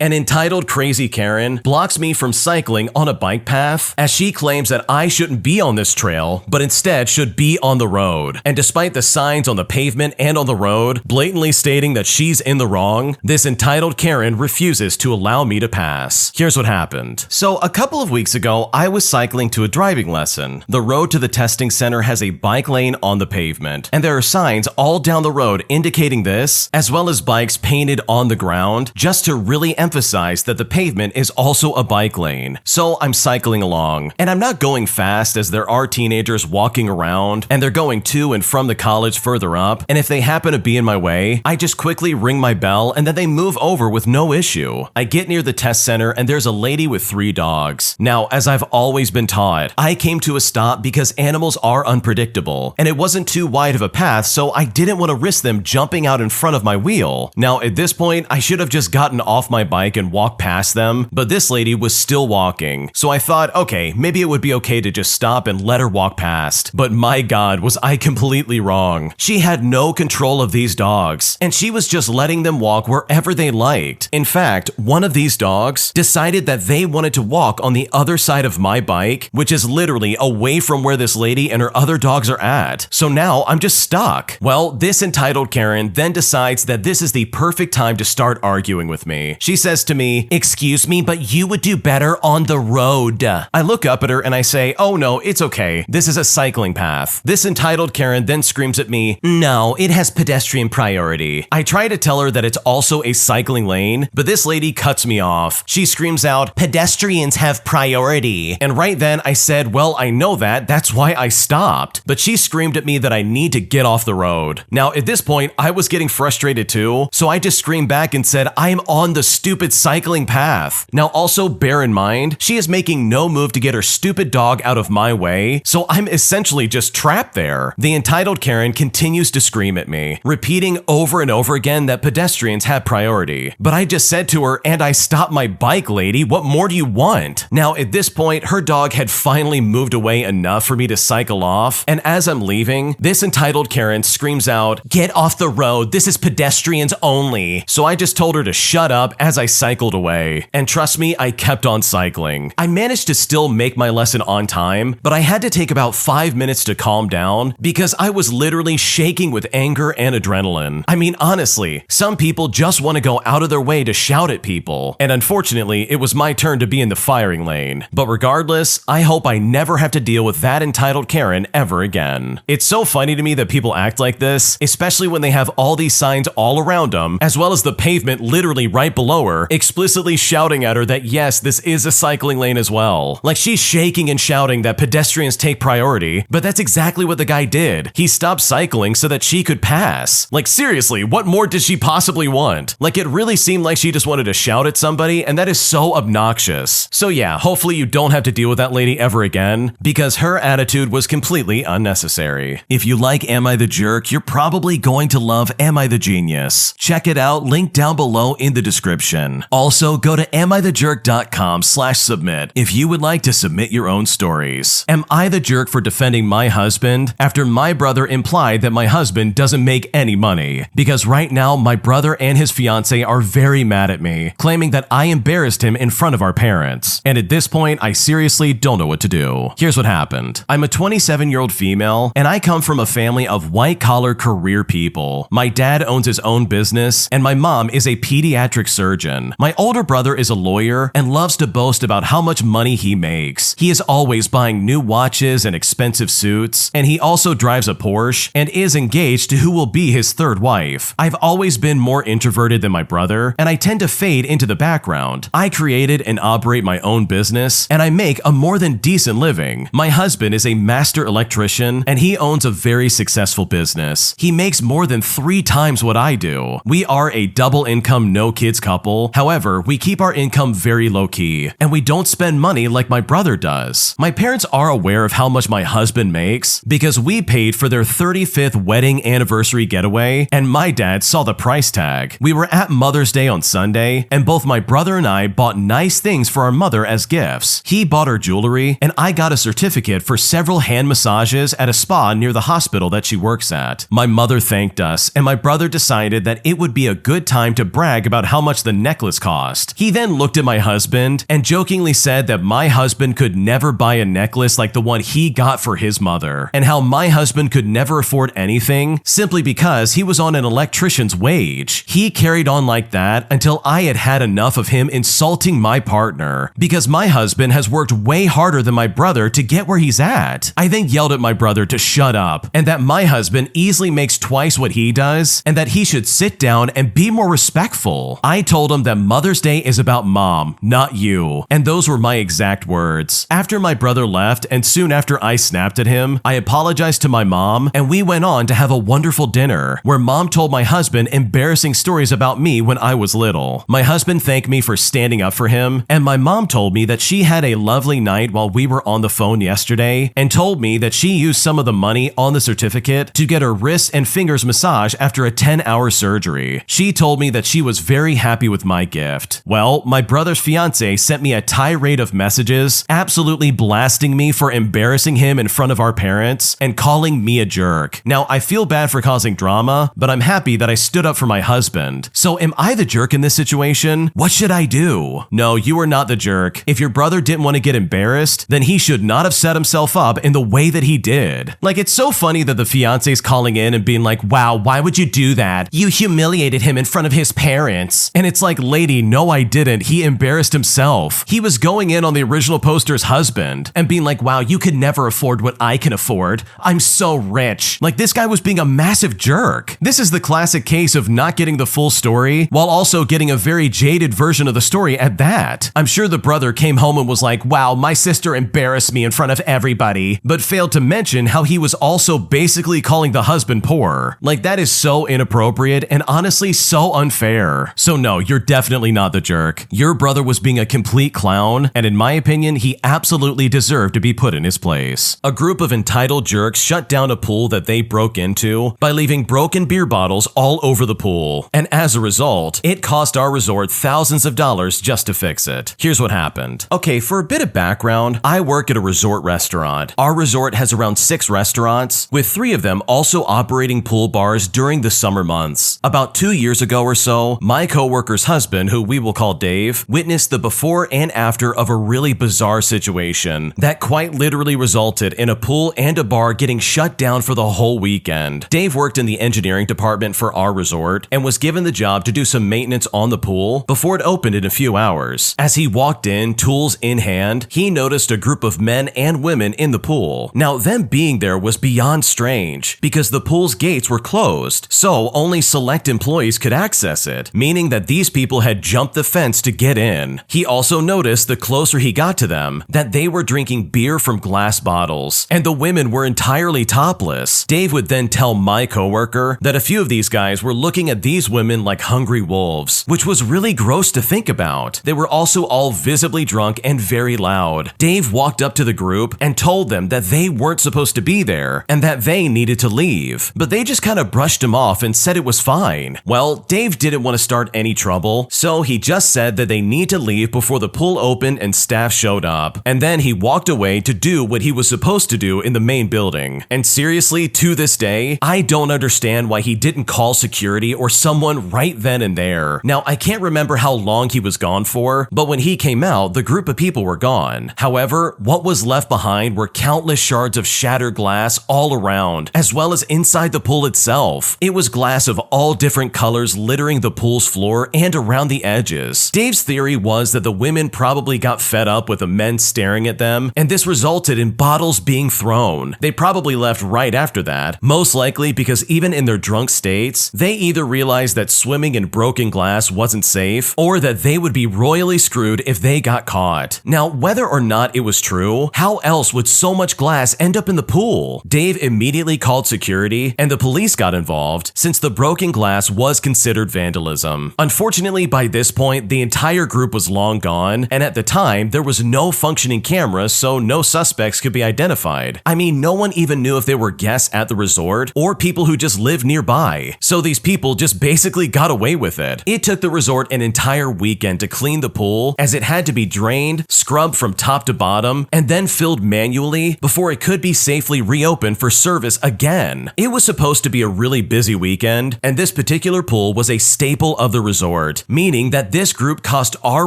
An entitled Crazy Karen blocks me from cycling on a bike path as she claims that I shouldn't be on this trail, but instead should be on the road. And despite the signs on the pavement and on the road blatantly stating that she's in the wrong, this entitled Karen refuses to allow me to pass. Here's what happened. So a couple of weeks ago, I was cycling to a driving lesson. The road to the testing center has a bike lane on the pavement, and there are signs all down the road indicating this, as well as bikes painted on the ground, just to really emphasize that the pavement is also a bike lane. So I'm cycling along, and I'm not going fast as there are teenagers walking around, and they're going to and from the college further up, and if they happen to be in my way, I just quickly ring my bell and then they move over with no issue. I get near the test center and there's a lady with 3 dogs. Now, as I've always been taught, I came to a stop because animals are unpredictable, and it wasn't too wide of a path, so I didn't want to risk them jumping out in front of my wheel. Now, at this point, I should have just gotten off my bike and walked past them, but this lady was still walking, so I thought, okay, maybe it would be okay to just stop and let her walk past. But my God, was I completely wrong. She had no control of these dogs, and she was just letting them walk wherever they liked. In fact, one of these dogs decided that they wanted to walk on the other side of my bike, which is literally away from where this lady and her other dogs are at. So now I'm just stuck. Well, this entitled Karen then decides that this is the perfect time to start arguing with me. She says to me, "Excuse me, but you would do better on the road." I look up at her and I say, "Oh no, it's okay. This is a cycling path." This entitled Karen then screams at me, "No, it has pedestrian priority." I try to tell her that it's also a cycling lane, but this lady cuts me off. She screams out, "Pedestrians have priority." And right then I said, "Well, I know that. That's why I stopped." But she screamed at me that I need to get off the road. Now, at this point, I was getting frustrated too, so I just screamed back and said, "I am on the stupid cycling path." Now, also bear in mind, she is making no move to get her stupid dog out of my way, so I'm essentially just trapped there. The entitled Karen continues to scream at me, repeating over and over again that pedestrians have priority. But I just said to her, "And I stopped my bike, lady. What more do you want?" Now, at this point, her dog had finally moved away enough for me to cycle off, and as I'm leaving, this entitled Karen screams out, "Get off the road. This is pedestrians only." So I just told her to shut up as I cycled away. And trust me, I kept on cycling. I managed to still make my lesson on time, but I had to take about 5 minutes to calm down because I was literally shaking with anger and adrenaline. I mean, honestly, some people just want to go out of their way to shout at people. And unfortunately, it was my turn to be in the firing lane. But regardless, I hope I never have to deal with that entitled Karen ever again. It's so funny to me that people act like this, especially when they have all these signs all around them, as well as the pavement literally right below her, explicitly shouting at her that yes, this is a cycling lane as well. Like she's shaking and shouting that pedestrians take priority, but that's exactly what the guy did. He stopped cycling so that she could pass. Like seriously, what more did she possibly want? Like it really seemed like she just wanted to shout at somebody, and that is so obnoxious. So yeah, hopefully you don't have to deal with that lady ever again, because her attitude was completely unnecessary. If you like Am I the Jerk, you're probably going to love Am I the Genius. Check it out, link down below in the description. Also, go to amithejerk.com/submit if you would like to submit your own stories. Am I the jerk for defending my husband after my brother implied that my husband doesn't make any money? Because right now, my brother and his fiance are very mad at me, claiming that I embarrassed him in front of our parents. And at this point, I seriously don't know what to do. Here's what happened. I'm a 27-year-old female, and I come from a family of white-collar career people. My dad owns his own business, and my mom is a pediatric surgeon. My older brother is a lawyer and loves to boast about how much money he makes. He is always buying new watches and expensive suits, and he also drives a Porsche and is engaged to who will be his third wife. I've always been more introverted than my brother, and I tend to fade into the background. I created and operate my own business, and I make a more than decent living. My husband is a master electrician, and he owns a very successful business. He makes more than 3 times what I do. We are a double income, no kids couple. However, we keep our income very low key, and we don't spend money like my brother does. My parents are aware of how much my husband makes because we paid for their 35th wedding anniversary getaway, and my dad saw the price tag. We were at Mother's Day on Sunday, and both my brother and I bought nice things for our mother as gifts. He bought her jewelry, and I got a certificate for several hand massages at a spa near the hospital that she works at. My mother thanked us, and my brother decided that it would be a good time to brag about how much the necklace cost. He then looked at my husband and jokingly said that my husband could never buy a necklace like the one he got for his mother, and how my husband could never afford anything simply because he was on an electrician's wage. He carried on like that until I had had enough of him insulting my partner, because my husband has worked way harder than my brother to get where he's at. I then yelled at my brother to shut up, and that my husband easily makes twice what he does, and that he should sit down and be more respectful. I told him that Mother's Day is about mom, not you, and those were my exact words. After my brother left, and soon after I snapped at him, I apologized to my mom, and we went on to have a wonderful dinner, where mom told my husband embarrassing stories about me when I was little. My husband thanked me for standing up for him, and my mom told me that she had a lovely night while we were on the phone yesterday, and told me that she used some of the money on the certificate to get her wrists and fingers massaged after a 10-hour surgery. She told me that she was very happy with my gift. Well, my brother's fiance sent me a tirade of messages, absolutely blasting me for embarrassing him in front of our parents and calling me a jerk. Now, I feel bad for causing drama, but I'm happy that I stood up for my husband. So am I the jerk in this situation? What should I do? No, you are not the jerk. If your brother didn't want to get embarrassed, then he should not have set himself up in the way that he did. Like, it's so funny that the fiance's calling in and being like, wow, why would you do that? You humiliated him in front of his parents. And it's like, lady, no, I didn't. He embarrassed himself. He was going in on the original poster's husband and being like, wow, you could never afford what I can afford. I'm so rich. Like, this guy was being a massive jerk. This is the classic case of not getting the full story while also getting a very jaded version of the story at that. I'm sure the brother came home and was like, wow, my sister embarrassed me in front of everybody, but failed to mention how he was also basically calling the husband poor. Like, that is so inappropriate and honestly so unfair. So no, you're definitely not the jerk. Your brother was being a complete clown, and in my opinion, he absolutely deserved to be put in his place. A group of entitled jerks shut down a pool that they broke into by leaving broken beer bottles all over the pool, and as a result, it cost our resort thousands of dollars just to fix it. Here's what happened. Okay, for a bit of background, I work at a resort restaurant. Our resort has around 6 restaurants, with 3 of them also operating pool bars during the summer months. About 2 years ago or so, my coworker's husband, who we will call Dave, witnessed the before and after of a really bizarre situation that quite literally resulted in a pool and a bar getting shut down for the whole weekend. Dave worked in the engineering department for our resort and was given the job to do some maintenance on the pool before it opened in a few hours. As he walked in, tools in hand, he noticed a group of men and women in the pool. Now, them being there was beyond strange because the pool's gates were closed, so only select employees could access it, meaning that these people had jumped the fence to get in. He also noticed the closer he got to them that they were drinking beer from glass bottles, and the women were entirely topless. Dave would then tell my coworker that a few of these guys were looking at these women like hungry wolves, which was really gross to think about. They were also all visibly drunk and very loud. Dave walked up to the group and told them that they weren't supposed to be there and that they needed to leave, but they just kind of brushed him off and said it was fine. Well, Dave didn't want to start any trouble, so he just said that they need to leave before the pool opened and staff showed up, and then he walked away to do what he was supposed to do in the main building. And seriously, to this day, I don't understand why he didn't call security or someone right then and there. Now, I can't remember how long he was gone for, but when he came out, the group of people were gone. However, what was left behind were countless shards of shattered glass all around, as well as inside the pool itself. It was glass of all different colors littering the pool's floor and around the edges. Dave's theory was that the women probably got fed up with the men staring at them, and this resulted in bottles being thrown. They probably left right after that, most likely because even in their drunk states, they either realized that swimming in broken glass wasn't safe, or that they would be royally screwed if they got caught. Now, whether or not it was true, how else would so much glass end up in the pool? Dave immediately called security, and the police got involved, since the broken glass was considered vandalism. Unfortunately, by this point, the entire group was long gone, and at the time, there was no functioning camera, so no suspects could be identified. I mean, no one even knew if they were guests at the resort or people who just lived nearby, so these people just basically got away with it. It took the resort an entire weekend to clean the pool, as it had to be drained, scrubbed from top to bottom, and then filled manually before it could be safely reopened for service again. It was supposed to be a really busy weekend, and this particular pool was a staple of the resort. resort, meaning that this group cost our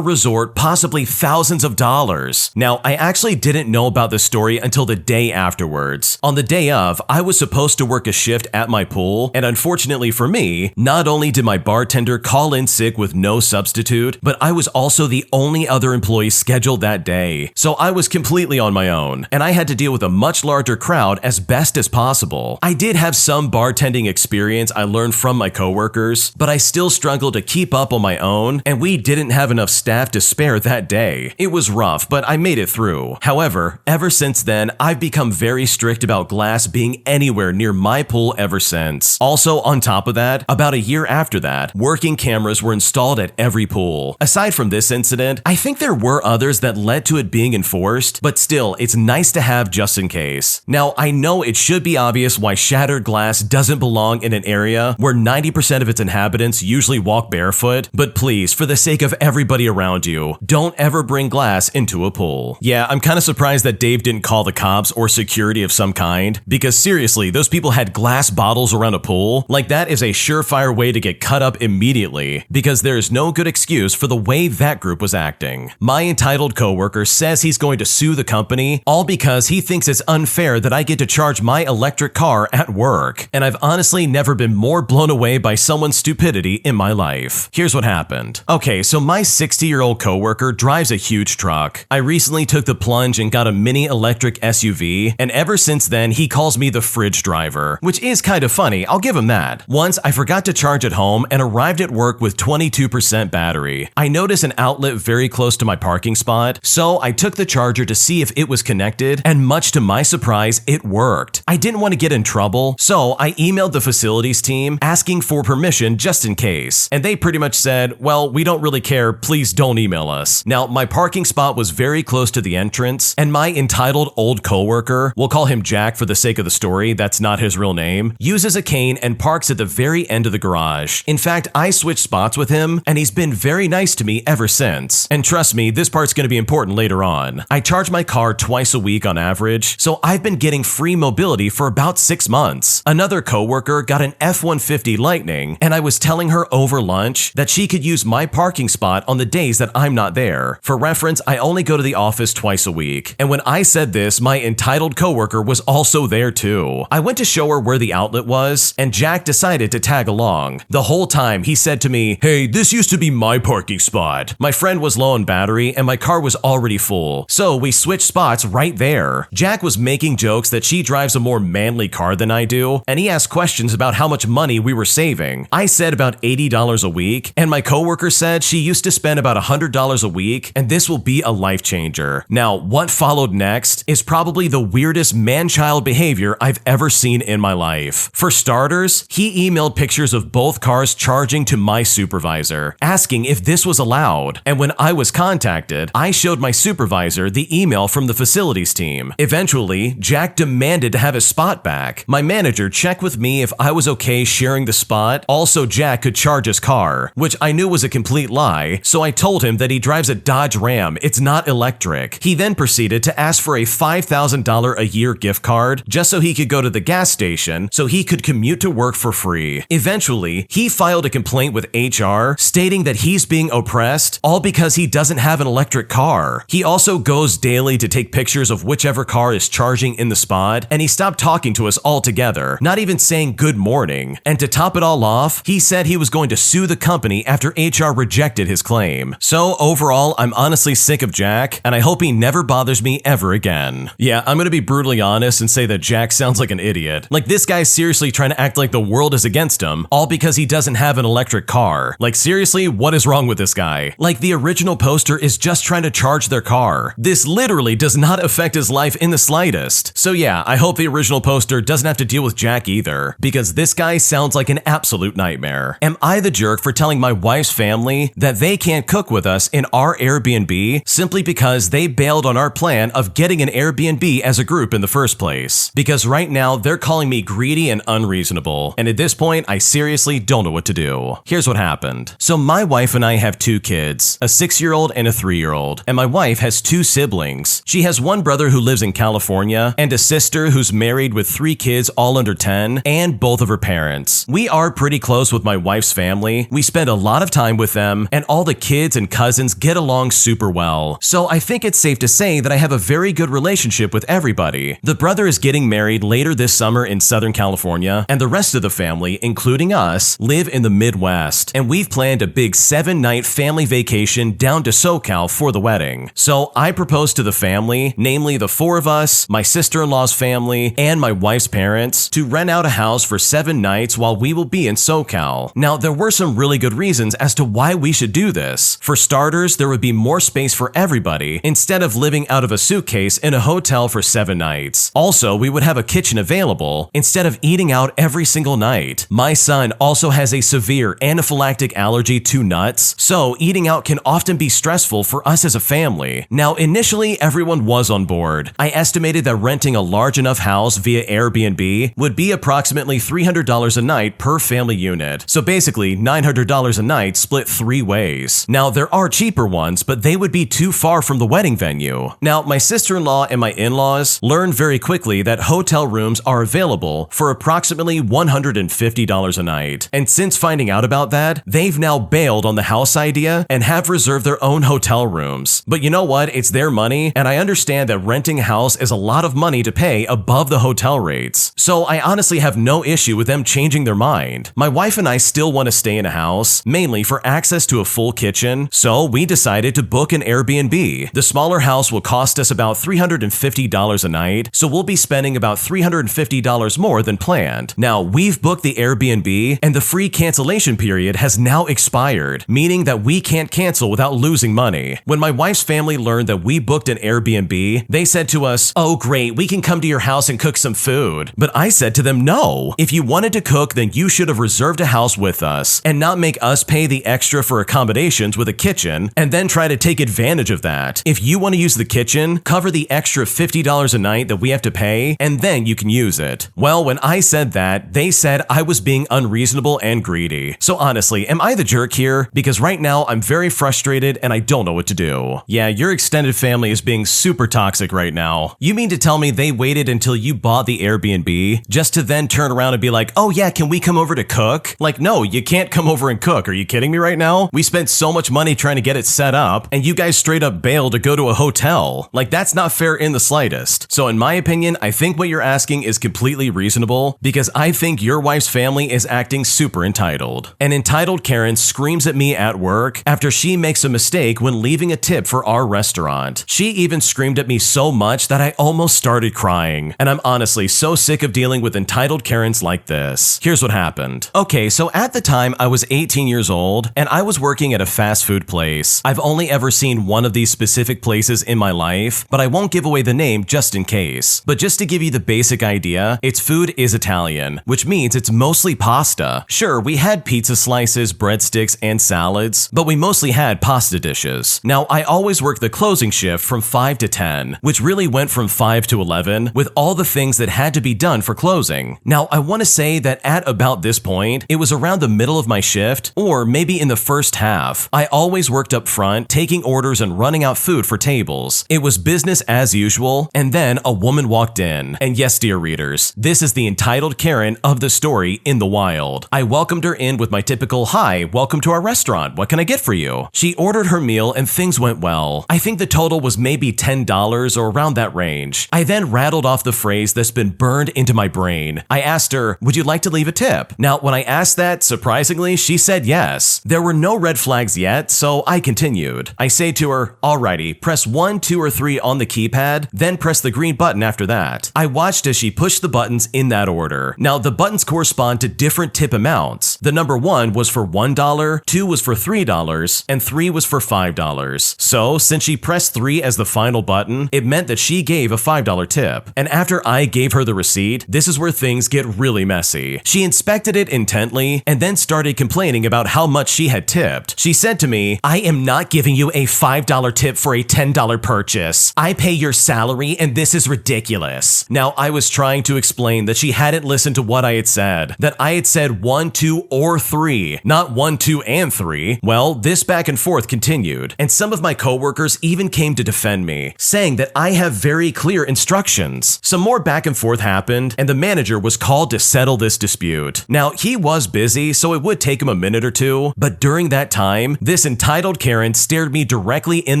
resort possibly thousands of dollars. Now, I actually didn't know about this story until the day afterwards. On the day of, I was supposed to work a shift at my pool, and unfortunately for me, not only did my bartender call in sick with no substitute, but I was also the only other employee scheduled that day. So I was completely on my own, and I had to deal with a much larger crowd as best as possible. I did have some bartending experience I learned from my coworkers, but I still struggled to keep up on my own, and we didn't have enough staff to spare that day. It was rough, but I made it through. However, ever since then, I've become very strict about glass being anywhere near my pool ever since. Also, on top of that, about a year after that, working cameras were installed at every pool. Aside from this incident, I think there were others that led to it being enforced, but still, it's nice to have just in case. Now, I know it should be obvious why shattered glass doesn't belong in an area where 90% of its inhabitants usually walk barefoot, but please, for the sake of everybody around you, don't ever bring glass into a pool. Yeah, I'm kind of surprised that Dave didn't call the cops or security of some kind, because seriously, those people had glass bottles around a pool. Like, that is a surefire way to get cut up immediately, because there is no good excuse for the way that group was acting. My entitled coworker says he's going to sue the company, all because he thinks it's unfair that I get to charge my electric car at work. And I've honestly never been more blown away by someone's stupidity in my life. Here's what happened. Okay, so my 60-year-old coworker drives a huge truck. I recently took the plunge and got a mini electric SUV, and ever since then, he calls me the fridge driver, which is kind of funny, I'll give him that. Once, I forgot to charge at home and arrived at work with 22% battery. I noticed an outlet very close to my parking spot, so I took the charger to see if it was connected, and much to my surprise, it worked. I didn't want to get in trouble, so I emailed the facilities team asking for permission just in case, and they pretty much said, well, we don't really care, please don't email us. Now, my parking spot was very close to the entrance, and my entitled old coworker, we'll call him Jack for the sake of the story, that's not his real name, uses a cane and parks at the very end of the garage. In fact, I switched spots with him, and he's been very nice to me ever since. And trust me, this part's gonna be important later on. I charge my car twice a week on average, so I've been getting free mobility for about 6 months. Another coworker got an F-150 Lightning, and I was telling her over lunch that she could use my parking spot on the days that I'm not there. For reference, I only go to the office twice a week. And when I said this, my entitled coworker was also there too. I went to show her where the outlet was, and Jack decided to tag along. The whole time, he said to me, hey, this used to be my parking spot. My friend was low on battery, and my car was already full, so we switched spots right there. Jack was making jokes that she drives a more manly car than I do, and he asked questions about how much money we were saving. I said about $80 a week, and my coworker said she used to spend about $100 a week, and this will be a life changer. Now, what followed next is probably the weirdest man-child behavior I've ever seen in my life. For starters, he emailed pictures of both cars charging to my supervisor, asking if this was allowed. And when I was contacted, I showed my supervisor the email from the facilities team. Eventually, Jack demanded to have his spot back. My manager checked with me if I was okay sharing the spot. Also, Jack could charge his car, which I knew was a complete lie, so I told him that he drives a Dodge Ram, it's not electric. He then proceeded to ask for a $5,000 a year gift card just so he could go to the gas station so he could commute to work for free. Eventually, he filed a complaint with HR stating that he's being oppressed all because he doesn't have an electric car. He also goes daily to take pictures of whichever car is charging in the spot, and he stopped talking to us altogether, not even saying good morning. And to top it all off, he said he was going to sue the company after HR rejected his claim. So overall, I'm honestly sick of Jack, and I hope he never bothers me ever again. Yeah, I'm gonna be brutally honest and say that Jack sounds like an idiot. Like, this guy's seriously trying to act like the world is against him, all because he doesn't have an electric car. Like, seriously, what is wrong with this guy? Like, the original poster is just trying to charge their car. This literally does not affect his life in the slightest. So yeah, I hope the original poster doesn't have to deal with Jack either, because this guy sounds like an absolute nightmare. Am I the jerk for telling my wife's family that they can't cook with us in our Airbnb simply because they bailed on our plan of getting an Airbnb as a group in the first place? Because right now, they're calling me greedy and unreasonable, and at this point, I seriously don't know what to do. Here's what happened. So my wife and I have 2 kids, a 6-year-old and a 3-year-old, and my wife has 2 siblings. She has one brother who lives in California, and a sister who's married with 3 kids all under 10, and both of her parents. We are pretty close with my wife's family. We spend a lot of time with them, and all the kids and cousins get along super well. So I think it's safe to say that I have a very good relationship with everybody. The brother is getting married later this summer in Southern California, and the rest of the family, including us, live in the Midwest, and we've planned a big 7-night family vacation down to SoCal for the wedding. So I proposed to the family, namely the 4 of us, my sister-in-law's family, and my wife's parents, to rent out a house for 7 nights while we will be in SoCal. Now, there were some really good reasons as to why we should do this. For starters, there would be more space for everybody instead of living out of a suitcase in a hotel for 7 nights. Also, we would have a kitchen available instead of eating out every single night. My son also has a severe anaphylactic allergy to nuts, so eating out can often be stressful for us as a family. Now, initially, everyone was on board. I estimated that renting a large enough house via Airbnb would be approximately $300 a night per family unit. So basically, $900 a night split 3 ways. Now, there are cheaper ones, but they would be too far from the wedding venue. Now, my sister-in-law and my in-laws learned very quickly that hotel rooms are available for approximately $150 a night. And since finding out about that, they've now bailed on the house idea and have reserved their own hotel rooms. But you know what? It's their money, and I understand that renting a house is a lot of money to pay above the hotel rates. So I honestly have no issue with them changing their mind. My wife and I still want to stay in a house, mainly for access to a full kitchen, so we decided to book an Airbnb. The smaller house will cost us about $350 a night, so we'll be spending about $350 more than planned. Now, we've booked the Airbnb, and the free cancellation period has now expired, meaning that we can't cancel without losing money. When my wife's family learned that we booked an Airbnb, they said to us, "Oh great, we can come to your house and cook some food." But I said to them, no. If you wanted to cook, then you should have reserved a house with us and not make us pay the extra for accommodations with a kitchen and then try to take advantage of that. If you want to use the kitchen, cover the extra $50 a night that we have to pay, and then you can use it. Well, when I said that, they said I was being unreasonable and greedy. So honestly, am I the jerk here? Because right now I'm very frustrated and I don't know what to do. Yeah, your extended family is being super toxic right now. You mean to tell me they waited until you bought the Airbnb just to then turn around and be like, "Oh yeah, can we come over to cook?" Like, no, you can't come over and cook. Are you kidding me right now? We spent so much money trying to get it set up, and you guys straight up bailed to go to a hotel. Like, that's not fair in the slightest. So in my opinion, I think what you're asking is completely reasonable, because I think your wife's family is acting super entitled. An entitled Karen screams at me at work after she makes a mistake when leaving a tip for our restaurant. She even screamed at me so much that I almost started crying. And I'm honestly so sick of dealing with entitled Karens like this. Here's what happened. Okay, so at the time I was 18 years old and I was working at a fast food place. I've only ever seen one of these specific places in my life, but I won't give away the name just in case. But just to give you the basic idea, its food is Italian, which means it's mostly pasta. Sure, we had pizza slices, breadsticks, and salads, but we mostly had pasta dishes. Now, I always worked the closing shift from 5 to 10, which really went from 5 to 11, with all the things that had to be done for closing. Now, I want to say that at about this point, it was around the middle of my shift, or maybe in the first half. I always worked up front, taking orders and running out food for tables. It was business as usual, and then a woman walked in. And yes, dear readers, this is the entitled Karen of the story in the wild. I welcomed her in with my typical, "Hi, welcome to our restaurant. What can I get for you?" She ordered her meal and things went well. I think the total was maybe $10 or around that range. I then rattled off the phrase that's been burned into my brain. I asked her, "Would you like to leave a tip?" Now, when I asked that, surprisingly, she said yes. There were no red flags yet, so I continued. I say to her, "Alrighty, press 1, 2, or 3 on the keypad, then press the green button after that." I watched as she pushed the buttons in that order. Now, the buttons correspond to different tip amounts. The number 1 was for $1, 2 was for $3, and 3 was for $5. So, since she pressed 3 as the final button, it meant that she gave a $5 tip. And after I gave her the receipt, this is where things get really messy. She inspected it intently and then started complaining about how much she had tipped. She said to me, "I am not giving you a $5 tip for a $10 purchase. I pay your salary and this is ridiculous." Now, I was trying to explain that she hadn't listened to what I had said, that I had said 1, 2, or 3, not 1, 2, and 3. Well, this back and forth continued, and some of my coworkers even came to defend me, saying that I have very clear instructions. Some more back and forth happened, and the manager was called to settle this dispute. Now, he was busy, so it would take him a minute or two, but during that time, this entitled Karen stared me directly in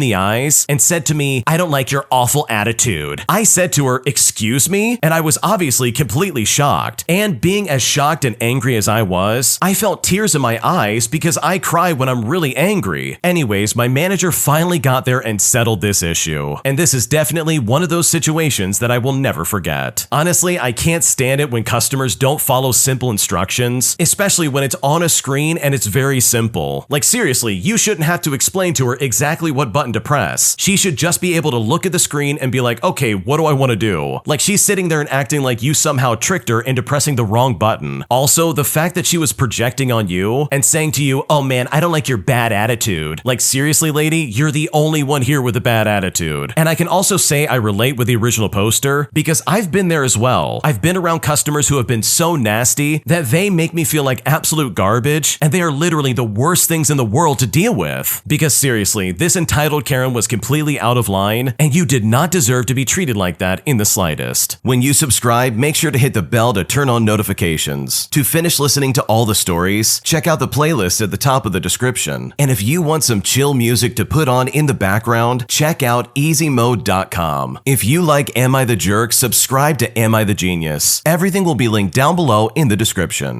the eyes and said to me, "I don't like your awful attitude." I said to her, "Excuse me?" And I was obviously completely shocked. And being as shocked and angry as I was, I felt tears in my eyes because I cry when I'm really angry. Anyways, my manager finally got there and settled this issue. And this is definitely one of those situations that I will never forget. Honestly, I can't stand it when customers don't follow simple instructions, especially when it's on a screen and it's very simple. Like seriously, you shouldn't have to explain to her exactly what button to press. She should just be able to look at the screen and be like, okay, what do I want to do? Like she's sitting there and acting like you somehow tricked her into pressing the wrong button. Also, the fact that she was projecting on you and saying to you, "Oh man, I don't like your bad attitude." Like seriously, lady, you're the only one here with a bad attitude. And I can also say I relate with the original poster because I've been there as well. I've been around customers who have been so nasty that they make me feel like absolute garbage, and they are literally the worst things in the world to deal with. Because seriously, this entitled Karen was completely out of line, and you did not deserve to be treated like that in the slightest. When you subscribe, make sure to hit the bell to turn on notifications. To finish listening to all the stories, check out the playlist at the top of the description. And if you want some chill music to put on in the background, check out easymode.com. If you like Am I the Jerk, subscribe to Am I the Genius. Everything will be linked down below in the description.